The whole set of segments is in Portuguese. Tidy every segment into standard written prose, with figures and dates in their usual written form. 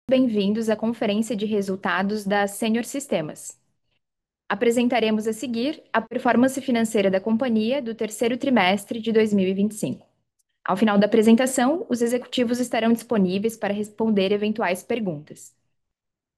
Bem-vindos à conferência de resultados da Senior Sistemas. Apresentaremos a seguir a performance financeira da companhia do terceiro trimestre de 2025. Ao final da apresentação, os executivos estarão disponíveis para responder eventuais perguntas.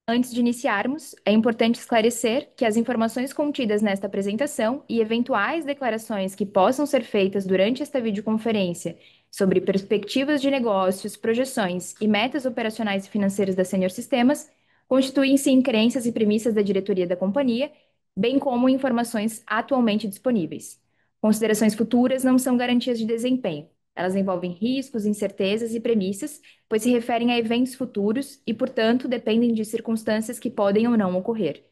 Antes de iniciarmos, é importante esclarecer que as informações contidas nesta apresentação e eventuais declarações que possam ser feitas durante esta videoconferência sobre perspectivas de negócios, projeções e metas operacionais e financeiras da Senior Sistemas constituem-se em crenças e premissas da diretoria da companhia, bem como informações atualmente disponíveis. Considerações futuras não são garantias de desempenho. Elas envolvem riscos, incertezas e premissas, pois se referem a eventos futuros e, portanto, dependem de circunstâncias que podem ou não ocorrer.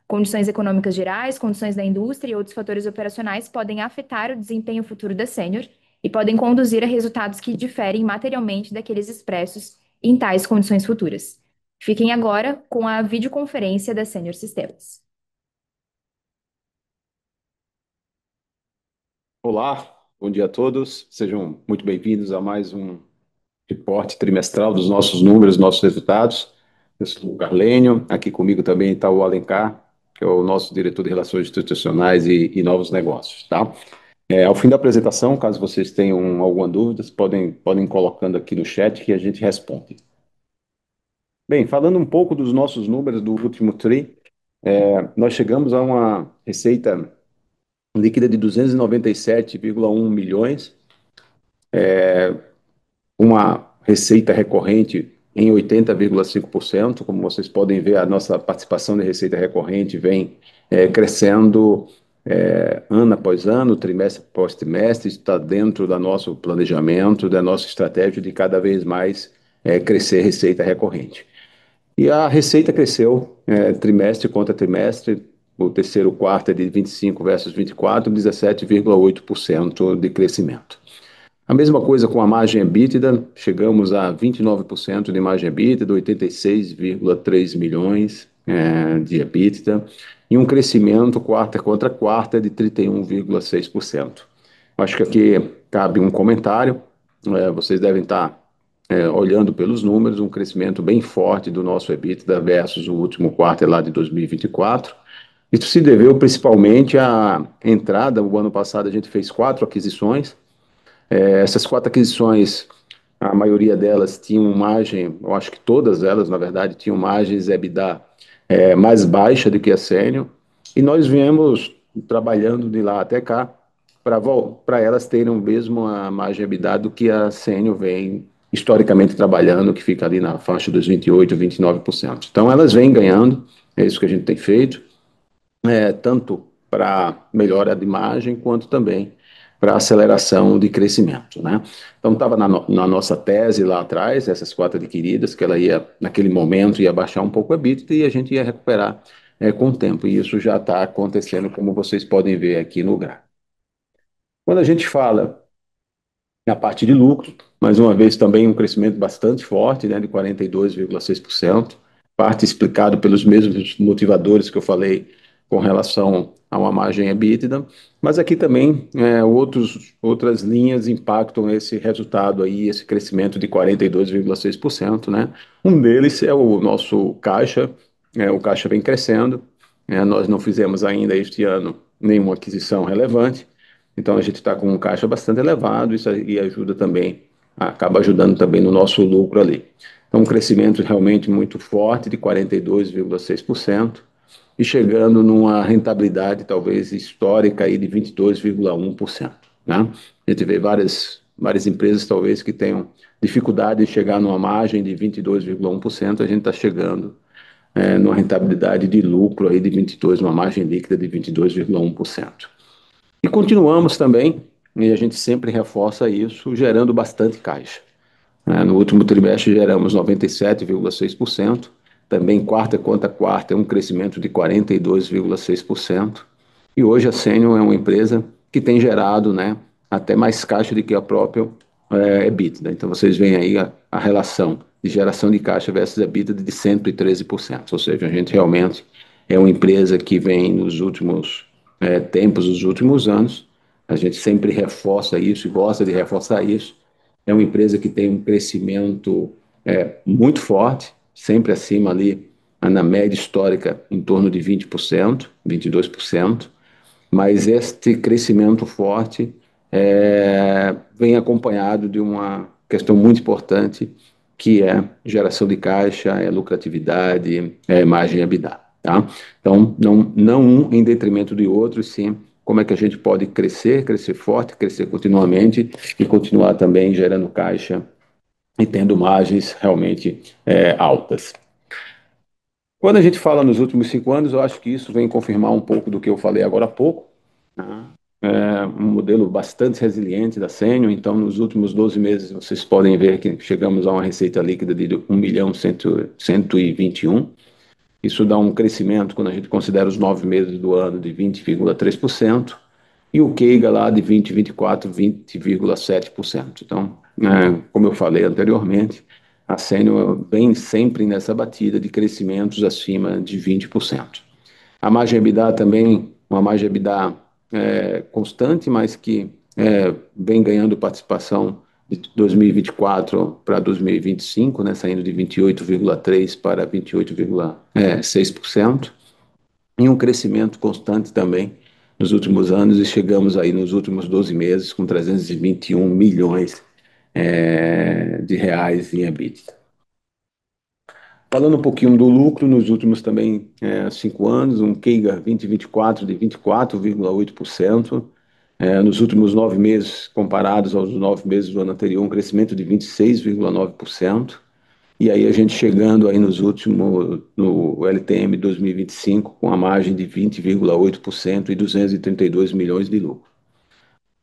Condições econômicas gerais, condições da indústria e outros fatores operacionais podem afetar o desempenho futuro da Sênior e podem conduzir a resultados que diferem materialmente daqueles expressos em tais condições futuras. Fiquem agora com a videoconferência da Sênior Sistemas. Olá, bom dia a todos. Sejam muito bem-vindos a mais um reporte trimestral dos nossos números, nossos resultados. Eu sou o Carlênio, aqui comigo também está o Alencar, que é o nosso diretor de Relações Institucionais e Novos Negócios, tá? Ao fim da apresentação, caso vocês tenham alguma dúvida, podem colocando aqui no chat que a gente responde. Bem, falando um pouco dos nossos números do último TRI, nós chegamos a uma receita líquida de 297,1 milhões, uma receita recorrente em 80,5%. Como vocês podem ver, a nossa participação de receita recorrente vem crescendo ano após ano, trimestre após trimestre, está dentro do nosso planejamento, da nossa estratégia de cada vez mais crescer receita recorrente. E a receita cresceu trimestre contra trimestre, o terceiro quarto é de 25 versus 24, 17,8% de crescimento. A mesma coisa com a margem EBITDA, chegamos a 29% de margem EBITDA, 86,3 milhões de EBITDA, e um crescimento quarta contra quarta de 31,6%. Acho que aqui cabe um comentário, vocês devem estar olhando pelos números, um crescimento bem forte do nosso EBITDA versus o último quarto lá de 2024. Isso se deveu principalmente à entrada, o ano passado a gente fez 4 aquisições. Essas 4 aquisições, a maioria delas tinham margem, eu acho que todas elas, na verdade, tinham margens EBITDA mais baixa do que a Sênior, e nós viemos trabalhando de lá até cá para elas terem o mesmo a margem EBITDA do que a Sênior vem historicamente trabalhando, que fica ali na faixa dos 28%, 29%. Então elas vêm ganhando, é isso que a gente tem feito, tanto para melhora de margem, quanto também para aceleração de crescimento, né? Então, estava na nossa tese lá atrás, essas 4 adquiridas, que ela ia, naquele momento, ia baixar um pouco a EBITDA e a gente ia recuperar com o tempo. E isso já está acontecendo, como vocês podem ver aqui no gráfico. Quando a gente fala na parte de lucro, mais uma vez também um crescimento bastante forte, né, de 42,6%, parte explicado pelos mesmos motivadores que eu falei com relação a uma margem EBITDA, mas aqui também outras linhas impactam esse resultado aí, esse crescimento de 42,6%, né? Um deles é o nosso caixa, o caixa vem crescendo, nós não fizemos ainda este ano nenhuma aquisição relevante, então a gente está com um caixa bastante elevado, isso aí ajuda também, acaba ajudando também no nosso lucro ali. Então um crescimento realmente muito forte de 42,6% e chegando numa rentabilidade talvez histórica aí de 22,1%, né? A gente vê várias empresas talvez que tenham dificuldade de chegar numa margem de 22,1%, a gente está chegando numa rentabilidade de lucro aí de 22, uma margem líquida de 22,1%. E continuamos também, e a gente sempre reforça isso, gerando bastante caixa. No último trimestre geramos 97,6%, também quarta contra quarta é um crescimento de 42,6%. E hoje a Senior é uma empresa que tem gerado, né, até mais caixa do que a própria EBITDA. Então vocês veem aí a relação de geração de caixa versus EBITDA de 113%. Ou seja, a gente realmente é uma empresa que vem nos últimos tempos, nos últimos anos, a gente sempre reforça isso e gosta de reforçar isso. É uma empresa que tem um crescimento muito forte, sempre acima ali, na média histórica, em torno de 20%, 22%, mas este crescimento forte vem acompanhado de uma questão muito importante, que é geração de caixa, é lucratividade, é margem EBITDA, tá? Então, não um em detrimento do outro, sim como é que a gente pode crescer, crescer forte, crescer continuamente e continuar também gerando caixa e tendo margens realmente altas. Quando a gente fala nos últimos 5 anos, eu acho que isso vem confirmar um pouco do que eu falei agora há pouco, né? É um modelo bastante resiliente da Senior. Então, nos últimos 12 meses, vocês podem ver que chegamos a uma receita líquida de 1.121.000. Isso dá um crescimento, quando a gente considera os 9 meses do ano, de 20,3%, e o CAGR lá de 2024, 20,7%. Então, como eu falei anteriormente, a Senior vem sempre nessa batida de crescimentos acima de 20%. A margem EBITDA também, uma margem EBITDA constante, mas que vem ganhando participação de 2024 para 2025, né, saindo de 28,3% para 28,6%, e um crescimento constante também nos últimos anos, e chegamos aí nos últimos 12 meses com 321 milhões de reais em EBITDA. Falando um pouquinho do lucro, nos últimos também 5 anos, um CAGR 2024 de 24,8%. Nos últimos 9 meses, comparados aos 9 meses do ano anterior, um crescimento de 26,9%. E aí a gente chegando aí nos últimos, no LTM 2025, com a margem de 20,8% e 232 milhões de lucro.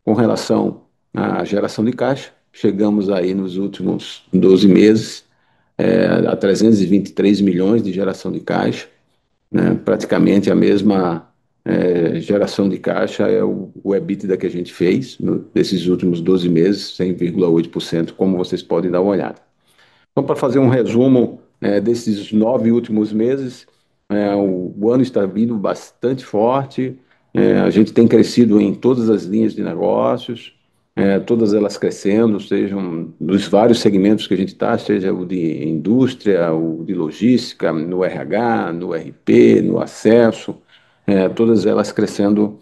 Com relação à geração de caixa, chegamos aí nos últimos 12 meses a 323 milhões de geração de caixa, né? Praticamente a mesma geração de caixa é o EBITDA que a gente fez nesses últimos 12 meses, 100,8%, como vocês podem dar uma olhada. Então, para fazer um resumo desses 9 últimos meses, o ano está vindo bastante forte, a gente tem crescido em todas as linhas de negócios, todas elas crescendo, sejam dos vários segmentos que a gente está, seja o de indústria, o de logística, no RH, no RP, no acesso, todas elas crescendo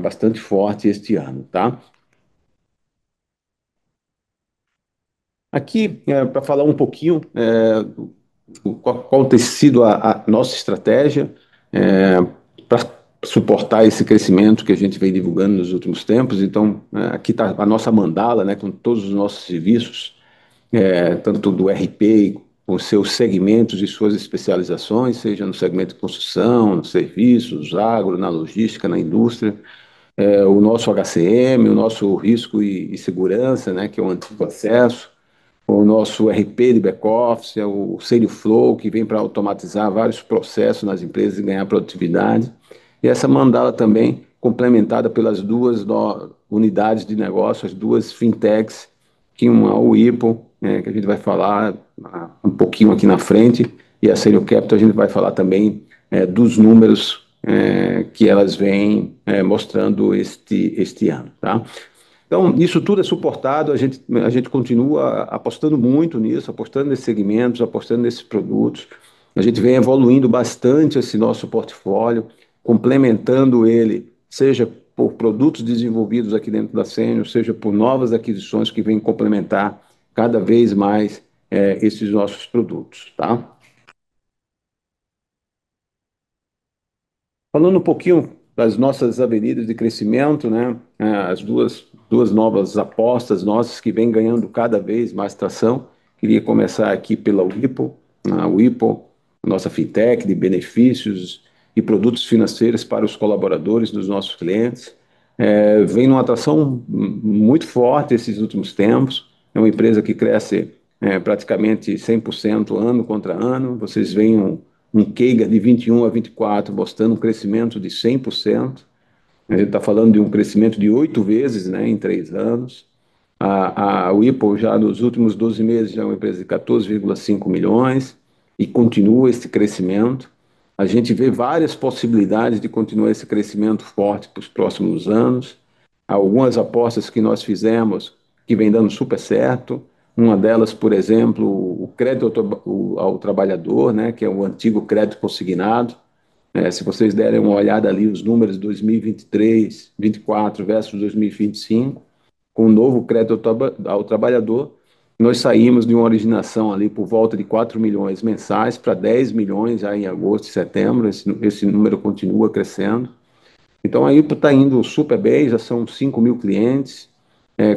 bastante forte este ano, tá? Aqui, para falar um pouquinho qual tem sido a nossa estratégia para suportar esse crescimento que a gente vem divulgando nos últimos tempos. Então, aqui está a nossa mandala, né, com todos os nossos serviços, tanto do RP, com seus segmentos e suas especializações, seja no segmento de construção, nos serviços, agro, na logística, na indústria, o nosso HCM, o nosso risco e segurança, né, que é o antigo acesso, o nosso RP de back-office, o Flow, que vem para automatizar vários processos nas empresas e ganhar produtividade. E essa mandala também complementada pelas duas unidades de negócio, as duas fintechs, que uma é o IPO, que a gente vai falar um pouquinho aqui na frente, e a Senior Capital a gente vai falar também dos números que elas vêm mostrando este ano, tá? Então, isso tudo é suportado, a gente continua apostando muito nisso, apostando nesses segmentos, apostando nesses produtos. A gente vem evoluindo bastante esse nosso portfólio, complementando ele, seja por produtos desenvolvidos aqui dentro da Senior, seja por novas aquisições que vêm complementar cada vez mais esses nossos produtos, tá? Falando um pouquinho das nossas avenidas de crescimento, né? As duas novas apostas nossas que vêm ganhando cada vez mais tração. Queria começar aqui pela Whipple, a Whipple, nossa fintech de benefícios e produtos financeiros para os colaboradores dos nossos clientes. Vem numa atração muito forte esses últimos tempos. É uma empresa que cresce praticamente 100% ano contra ano. Vocês veem um CAGR de 21 a 24, mostrando um crescimento de 100%. A gente está falando de um crescimento de 8 vezes, né, em 3 anos. A Whipple já nos últimos 12 meses já é uma empresa de 14,5 milhões e continua esse crescimento. A gente vê várias possibilidades de continuar esse crescimento forte para os próximos anos. Algumas apostas que nós fizemos que vem dando super certo, Uma delas, por exemplo, o crédito ao trabalhador, né, que é o antigo crédito consignado. Se vocês derem uma olhada ali, os números de 2023, 24 versus 2025, com o novo crédito ao trabalhador, nós saímos de uma originação ali por volta de 4 milhões mensais para 10 milhões já em agosto e setembro. Esse número continua crescendo. Então, a IPO está indo super bem, já são 5 mil clientes,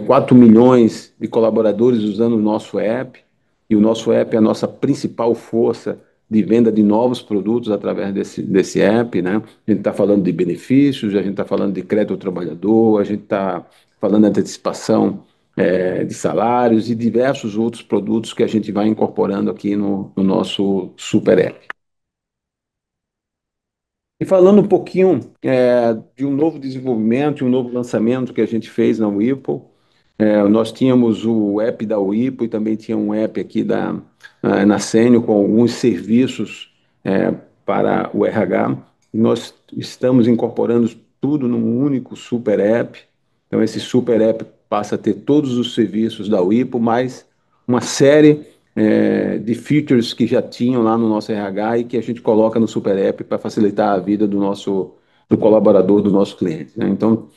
4 milhões de colaboradores usando o nosso app, e o nosso app é a nossa principal força de venda de novos produtos através desse app, né? A gente está falando de benefícios, a gente está falando de crédito ao trabalhador, a gente está falando de antecipação de salários e diversos outros produtos que a gente vai incorporando aqui no nosso super app. E falando um pouquinho de um novo desenvolvimento, um novo lançamento que a gente fez na Whirlpool, nós tínhamos o app da Whirlpool e também tinha um app aqui na Sênio com alguns serviços é, para o RH. E nós estamos incorporando tudo num único super app. Então, esse super app passa a ter todos os serviços da Whirlpool, mais uma série de features que já tinham lá no nosso RH e que a gente coloca no super app para facilitar a vida do colaborador, do nosso cliente, né? Então,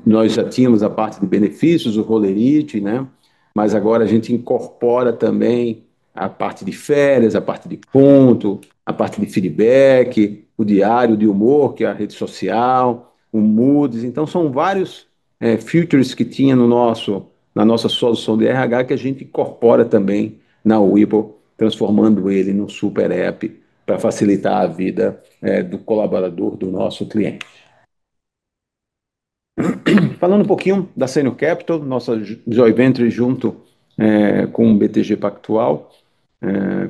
nós já tínhamos a parte de benefícios, o Rolerite, né? Mas agora a gente incorpora também a parte de férias, a parte de ponto, a parte de feedback, o diário de humor, que é a rede social, o Moods. Então, são vários features que tinha na nossa solução de RH que a gente incorpora também na Whipple, transformando ele num super app para facilitar a vida do colaborador, do nosso cliente. Falando um pouquinho da Senior Capital, nossa joint venture junto com o BTG Pactual,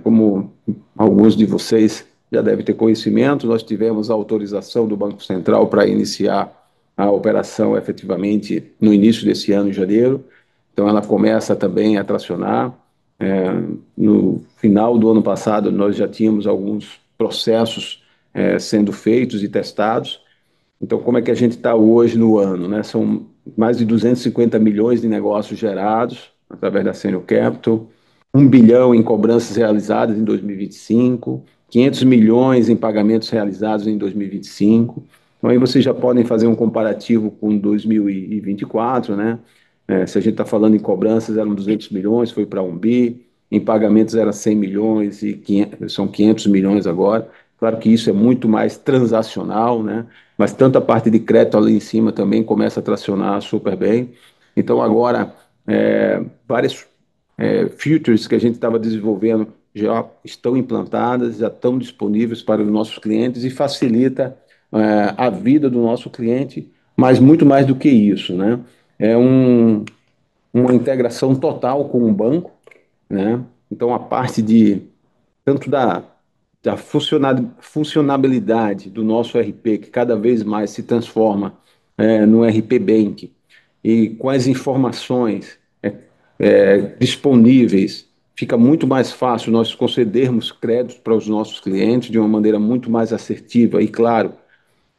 como alguns de vocês já devem ter conhecimento, nós tivemos a autorização do Banco Central para iniciar a operação efetivamente no início desse ano, em janeiro. Então, ela começa também a tracionar. No final do ano passado, nós já tínhamos alguns processos sendo feitos e testados. Então, como é que a gente está hoje no ano, né? São mais de 250 milhões de negócios gerados através da Senior Capital, 1 bilhão em cobranças realizadas em 2025, 500 milhões em pagamentos realizados em 2025. Então, aí vocês já podem fazer um comparativo com 2024, né? Se a gente está falando em cobranças, eram 200 milhões, foi para 1 bi, em pagamentos era 100 milhões e são 500 milhões agora. Claro que isso é muito mais transacional, né? Mas tanto a parte de crédito ali em cima também começa a tracionar super bem. Então, agora, várias features que a gente estava desenvolvendo já estão implantadas, já estão disponíveis para os nossos clientes e facilita a vida do nosso cliente, mas muito mais do que isso, né? É uma integração total com o banco, né? Então, a parte de tanto da funcionabilidade do nosso RP, que cada vez mais se transforma no RP Bank, e com as informações disponíveis, fica muito mais fácil nós concedermos créditos para os nossos clientes de uma maneira muito mais assertiva. E, claro,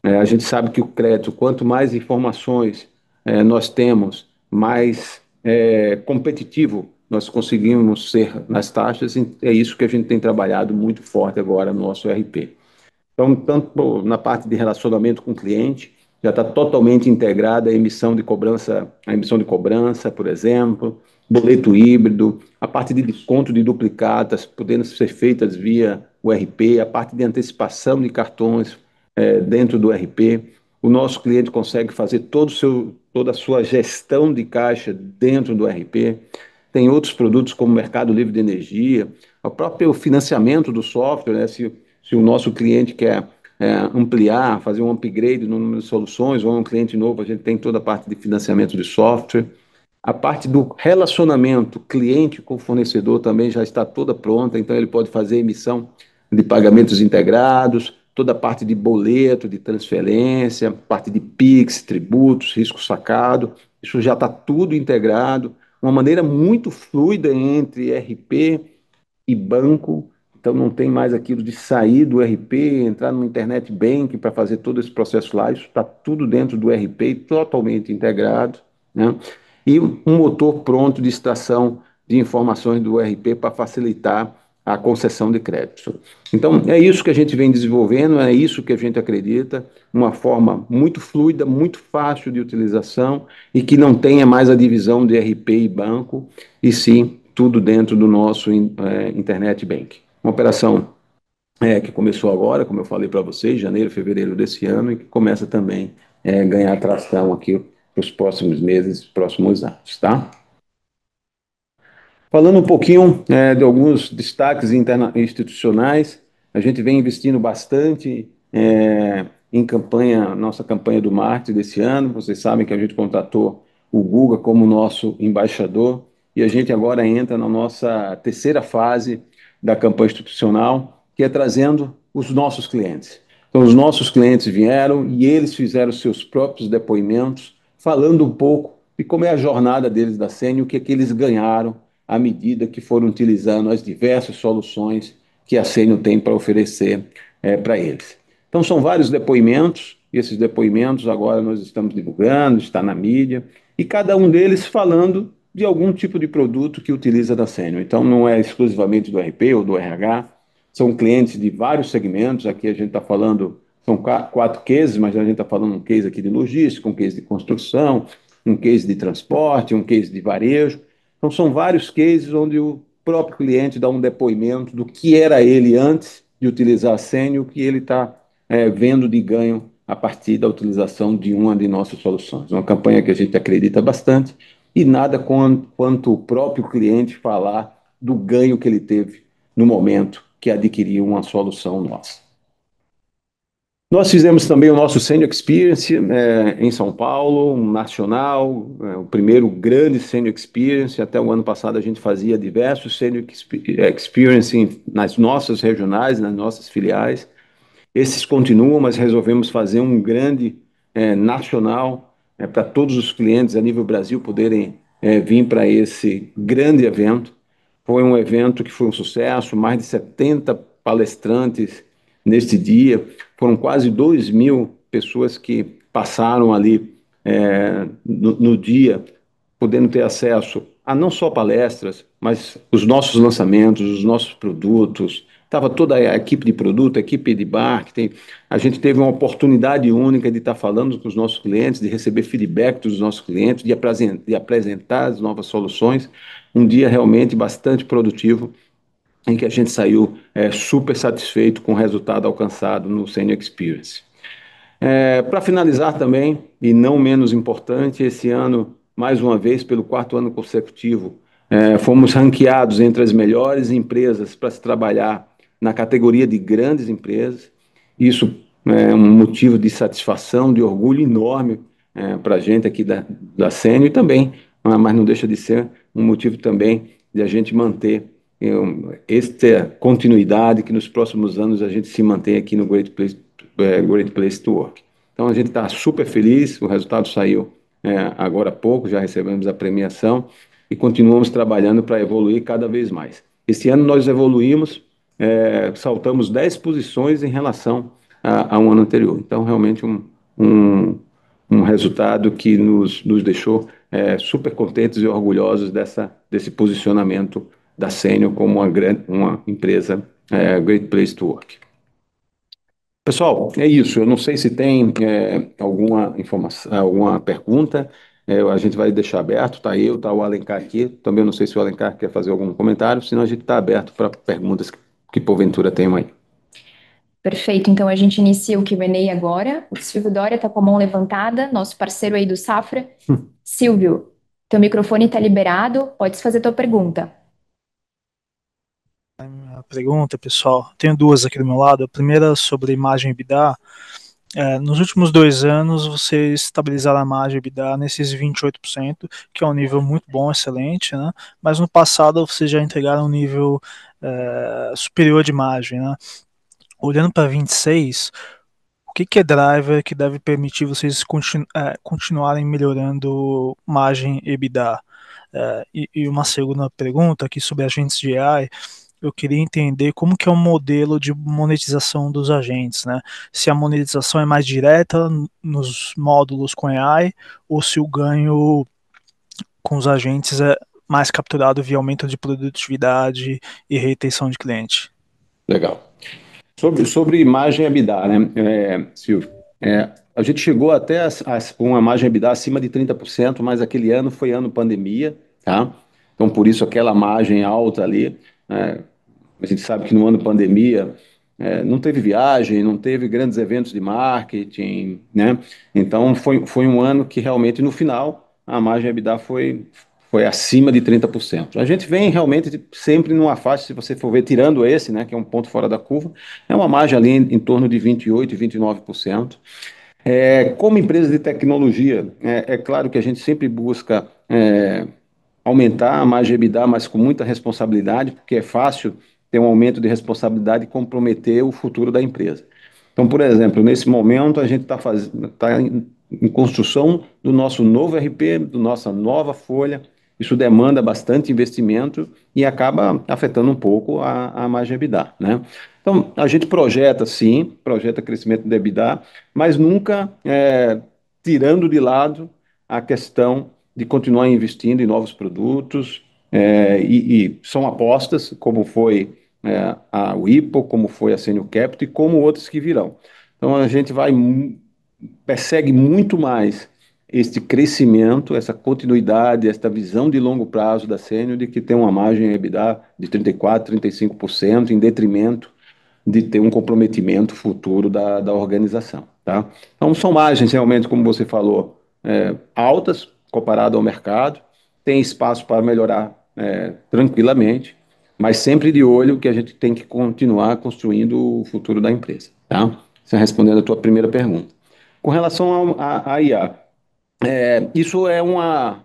a gente sabe que o crédito, quanto mais informações nós temos, mais competitivo nós conseguimos ser nas taxas, e é isso que a gente tem trabalhado muito forte agora no nosso RP. Então, tanto na parte de relacionamento com o cliente, já está totalmente integrada a emissão de cobrança, por exemplo, boleto híbrido, a parte de desconto de duplicatas, podendo ser feitas via o RP, a parte de antecipação de cartões dentro do RP. O nosso cliente consegue fazer toda a sua gestão de caixa dentro do RP. Tem outros produtos como o Mercado Livre de Energia, o próprio financiamento do software, né? Se o nosso cliente quer ampliar, fazer um upgrade no número de soluções, ou é um cliente novo, a gente tem toda a parte de financiamento de software. A parte do relacionamento cliente com fornecedor também já está toda pronta, então ele pode fazer emissão de pagamentos integrados, toda a parte de boleto, de transferência, parte de PIX, tributos, risco sacado, isso já está tudo integrado, uma maneira muito fluida entre RP e banco. Então não tem mais aquilo de sair do RP, entrar no internet banking para fazer todo esse processo lá. Isso está tudo dentro do RP, totalmente integrado, né? E um motor pronto de extração de informações do ERP para facilitar a concessão de crédito. Então, é isso que a gente vem desenvolvendo, é isso que a gente acredita, uma forma muito fluida, muito fácil de utilização e que não tenha mais a divisão de ERP e banco, e sim tudo dentro do nosso Internet Bank. Uma operação que começou agora, como eu falei para vocês, janeiro, fevereiro desse ano, e que começa também a ganhar tração aqui para os próximos meses, próximos anos, tá? Falando um pouquinho de alguns destaques institucionais, a gente vem investindo bastante em campanha, nossa campanha do marketing desse ano. Vocês sabem que a gente contratou o Guga como nosso embaixador e a gente agora entra na nossa terceira fase da campanha institucional, que é trazendo os nossos clientes. Então, os nossos clientes vieram e eles fizeram seus próprios depoimentos, falando um pouco de como é a jornada deles da Sênior, o que é que eles ganharam à medida que foram utilizando as diversas soluções que a Sênior tem para oferecer para eles. Então, são vários depoimentos, e esses depoimentos agora nós estamos divulgando, está na mídia, e cada um deles falando de algum tipo de produto que utiliza da Sênior. Então, não é exclusivamente do RP ou do RH, são clientes de vários segmentos. Aqui a gente está falando, são quatro cases, mas a gente está falando um case aqui de logística, um case de construção, um case de transporte, um case de varejo. Então, são vários cases onde o próprio cliente dá um depoimento do que era ele antes de utilizar a Sênior e o que ele está vendo de ganho a partir da utilização de uma de nossas soluções. Uma campanha que a gente acredita bastante e nada quanto o próprio cliente falar do ganho que ele teve no momento que adquiriu uma solução nossa. Nós fizemos também o nosso Senior Experience em São Paulo, um nacional, o primeiro grande Senior Experience. Até o ano passado a gente fazia diversos Senior Experience nas nossas regionais, nas nossas filiais. Esses continuam, mas resolvemos fazer um grande nacional para todos os clientes a nível Brasil poderem vir para esse grande evento. Foi um evento que foi um sucesso, mais de 70 palestrantes neste dia, foram quase 2.000 pessoas que passaram ali no dia, podendo ter acesso a não só palestras, mas os nossos lançamentos, os nossos produtos. Estava toda a equipe de produto, a equipe de marketing. A gente teve uma oportunidade única de estar falando com os nossos clientes, de receber feedback dos nossos clientes, de apresentar as novas soluções. Um dia realmente bastante produtivo, em que a gente saiu super satisfeito com o resultado alcançado no Senior Experience. Para finalizar também, e não menos importante, esse ano, mais uma vez, pelo quarto ano consecutivo, fomos ranqueados entre as melhores empresas para se trabalhar na categoria de grandes empresas. Isso é um motivo de satisfação, de orgulho enorme para a gente aqui da Sênior e também, mas não deixa de ser um motivo também de a gente manter esta continuidade, que nos próximos anos a gente se mantenha aqui no Great Place to Work. Então a gente está super feliz, o resultado saiu agora há pouco, já recebemos a premiação e continuamos trabalhando para evoluir cada vez mais. Esse ano nós evoluímos, saltamos 10 posições em relação a um ano anterior. Então realmente um resultado que nos deixou super contentes e orgulhosos desse posicionamento da Sênior como uma empresa Great Place to Work. Pessoal, é isso. Eu não sei se tem alguma informação, alguma pergunta. A gente vai deixar aberto. Está eu, está o Alencar aqui. Também não sei se o Alencar quer fazer algum comentário, senão a gente está aberto para perguntas que porventura tenham aí. Perfeito, então a gente inicia o Q&A agora. O Silvio Dória está com a mão levantada, nosso parceiro aí do Safra. Silvio, teu microfone está liberado, pode fazer tua pergunta. A pergunta, pessoal, tenho duas aqui do meu lado. A primeira sobre margem EBITDA. Nos últimos 2 anos, vocês estabilizaram a margem EBITDA nesses 28%, que é um nível muito bom, excelente, né? Mas no passado, vocês já entregaram um nível superior de margem, né? Olhando para 26, o que é driver que deve permitir vocês continuarem melhorando margem EBITDA? E uma segunda pergunta aqui sobre agentes de AI. Eu queria entender como que é o modelo de monetização dos agentes, né? Se a monetização é mais direta nos módulos com AI ou se o ganho com os agentes é mais capturado via aumento de produtividade e retenção de cliente. Legal. Sobre margem EBITDA, né, Silvio? A gente chegou até uma margem EBITDA acima de 30%, mas aquele ano foi ano pandemia, tá? Então, por isso, aquela margem alta ali. A gente sabe que no ano pandemia não teve viagem, não teve grandes eventos de marketing, né? Então, foi um ano que realmente, no final, a margem EBITDA foi acima de 30%. A gente vem realmente sempre numa faixa, se você for ver, tirando esse, né, que é um ponto fora da curva, é uma margem ali em torno de 28% e 29%. Como empresa de tecnologia, é claro que a gente sempre busca aumentar a margem EBITDA, mas com muita responsabilidade, porque é fácil ter um aumento de responsabilidade e comprometer o futuro da empresa. Então, por exemplo, nesse momento a gente está em construção do nosso novo RP, da nossa nova folha. Isso demanda bastante investimento e acaba afetando um pouco a margem EBITDA, né? Então, a gente projeta, sim, projeta crescimento do EBITDA, mas nunca tirando de lado a questão de continuar investindo em novos produtos, e são apostas, como foi a Whipple, como foi a Senior Capital e como outras que virão. Então a gente persegue muito mais este crescimento, essa continuidade, esta visão de longo prazo da Senior de que tem uma margem EBITDA de 34%, 35%, em detrimento de ter um comprometimento futuro da organização, tá? Então são margens realmente, como você falou, altas comparado ao mercado, tem espaço para melhorar tranquilamente, mas sempre de olho que a gente tem que continuar construindo o futuro da empresa, tá? Você respondendo a tua primeira pergunta. Com relação à IA, isso é uma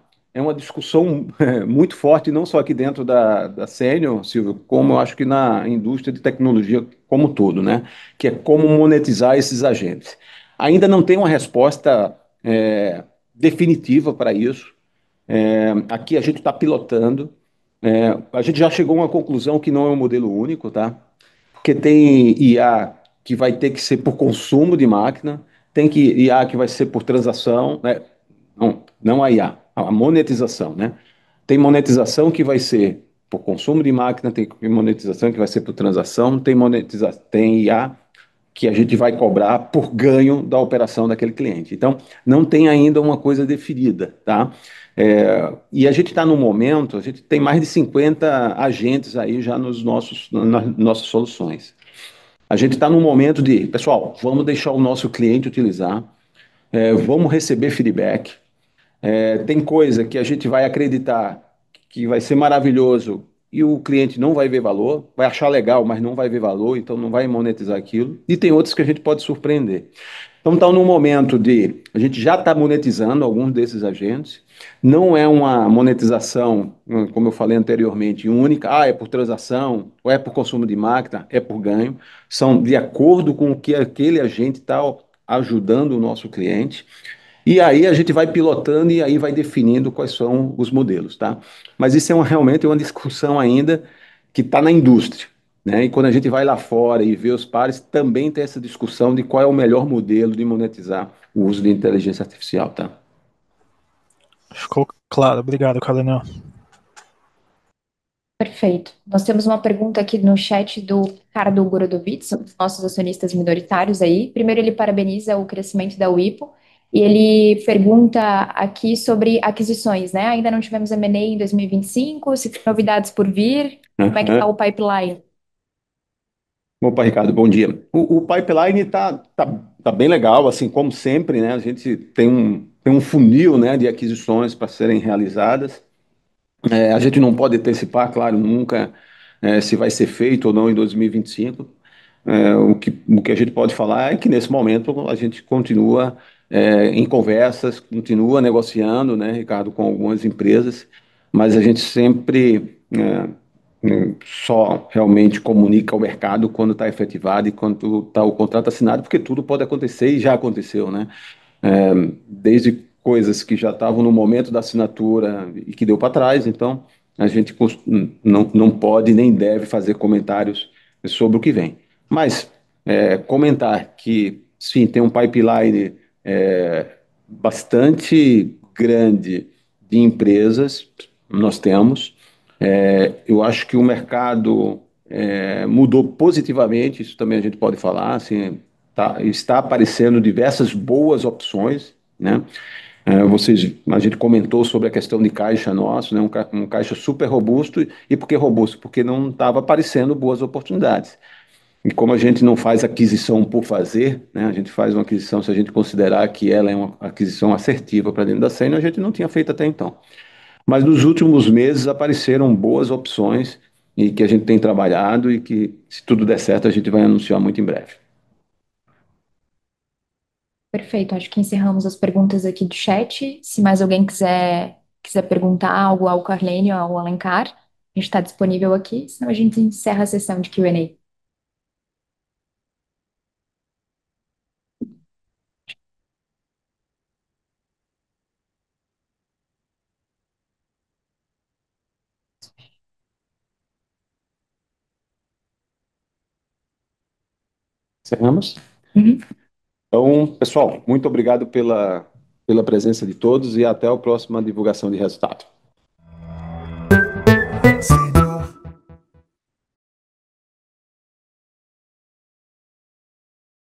discussão muito forte, não só aqui dentro da Senior, Silvio, como eu acho que na indústria de tecnologia como um todo, né? Que é como monetizar esses agentes. Ainda não tem uma resposta definitiva para isso. Aqui a gente está pilotando. A gente já chegou a uma conclusão que não é um modelo único, tá? Porque tem IA que vai ter que ser por consumo de máquina, tem que IA que vai ser por transação, né? Não a IA, a monetização, né? Tem monetização que vai ser por consumo de máquina, tem monetização que vai ser por transação, tem IA que a gente vai cobrar por ganho da operação daquele cliente. Então, não tem ainda uma coisa definida, tá? E a gente está no momento, a gente tem mais de 50 agentes aí já nas nossas soluções. A gente está no momento de, pessoal, vamos deixar o nosso cliente utilizar, vamos receber feedback. Tem coisa que a gente vai acreditar que vai ser maravilhoso e o cliente não vai ver valor, vai achar legal, mas não vai ver valor, então não vai monetizar aquilo. E tem outros que a gente pode surpreender. Então, está no momento de. A gente já está monetizando alguns desses agentes. Não é uma monetização, como eu falei anteriormente, única. É por transação, ou é por consumo de máquina, é por ganho. São de acordo com o que aquele agente está ajudando o nosso cliente. E aí a gente vai pilotando e aí vai definindo quais são os modelos, tá? Mas isso realmente uma discussão ainda que está na indústria, né? E quando a gente vai lá fora e vê os pares, também tem essa discussão de qual é o melhor modelo de monetizar o uso de inteligência artificial, tá? Ficou claro, obrigado, Carolina. Perfeito. Nós temos uma pergunta aqui no chat do Ricardo Gorodovitz, um dos nossos acionistas minoritários aí. Primeiro, ele parabeniza o crescimento da Wipo e ele pergunta aqui sobre aquisições, né? Ainda não tivemos M&A em 2025, se tem novidades por vir, como é que está o pipeline? Opa, Ricardo, bom dia. O pipeline tá bem legal, assim como sempre, né? A gente tem um funil, né, de aquisições para serem realizadas. A gente não pode antecipar, claro, nunca se vai ser feito ou não em 2025. O que a gente pode falar é que nesse momento a gente continua em conversas, continua negociando, né, Ricardo, com algumas empresas, mas a gente sempre só realmente comunica ao mercado quando está efetivado e quando está o contrato assinado, porque tudo pode acontecer e já aconteceu, né? Desde coisas que já estavam no momento da assinatura e que deu para trás, então a gente não pode nem deve fazer comentários sobre o que vem. Mas comentar que sim, tem um pipeline bastante grande de empresas, nós temos. Eu acho que o mercado mudou positivamente, isso também a gente pode falar, assim, está aparecendo diversas boas opções, né? A gente comentou sobre a questão de caixa nosso, né? Um caixa super robusto. E por que robusto? Porque não estava aparecendo boas oportunidades. E como a gente não faz aquisição por fazer, né? A gente faz uma aquisição se a gente considerar que ela é uma aquisição assertiva para dentro da Sênior, a gente não tinha feito até então. Mas nos últimos meses apareceram boas opções e que a gente tem trabalhado e que, se tudo der certo, a gente vai anunciar muito em breve. Perfeito, acho que encerramos as perguntas aqui do chat. Se mais alguém quiser perguntar algo ao Carlene ou ao Alencar, a gente está disponível aqui, senão a gente encerra a sessão de Q&A. Encerramos? Uhum. Então, pessoal, muito obrigado pela presença de todos e até a próxima divulgação de resultado.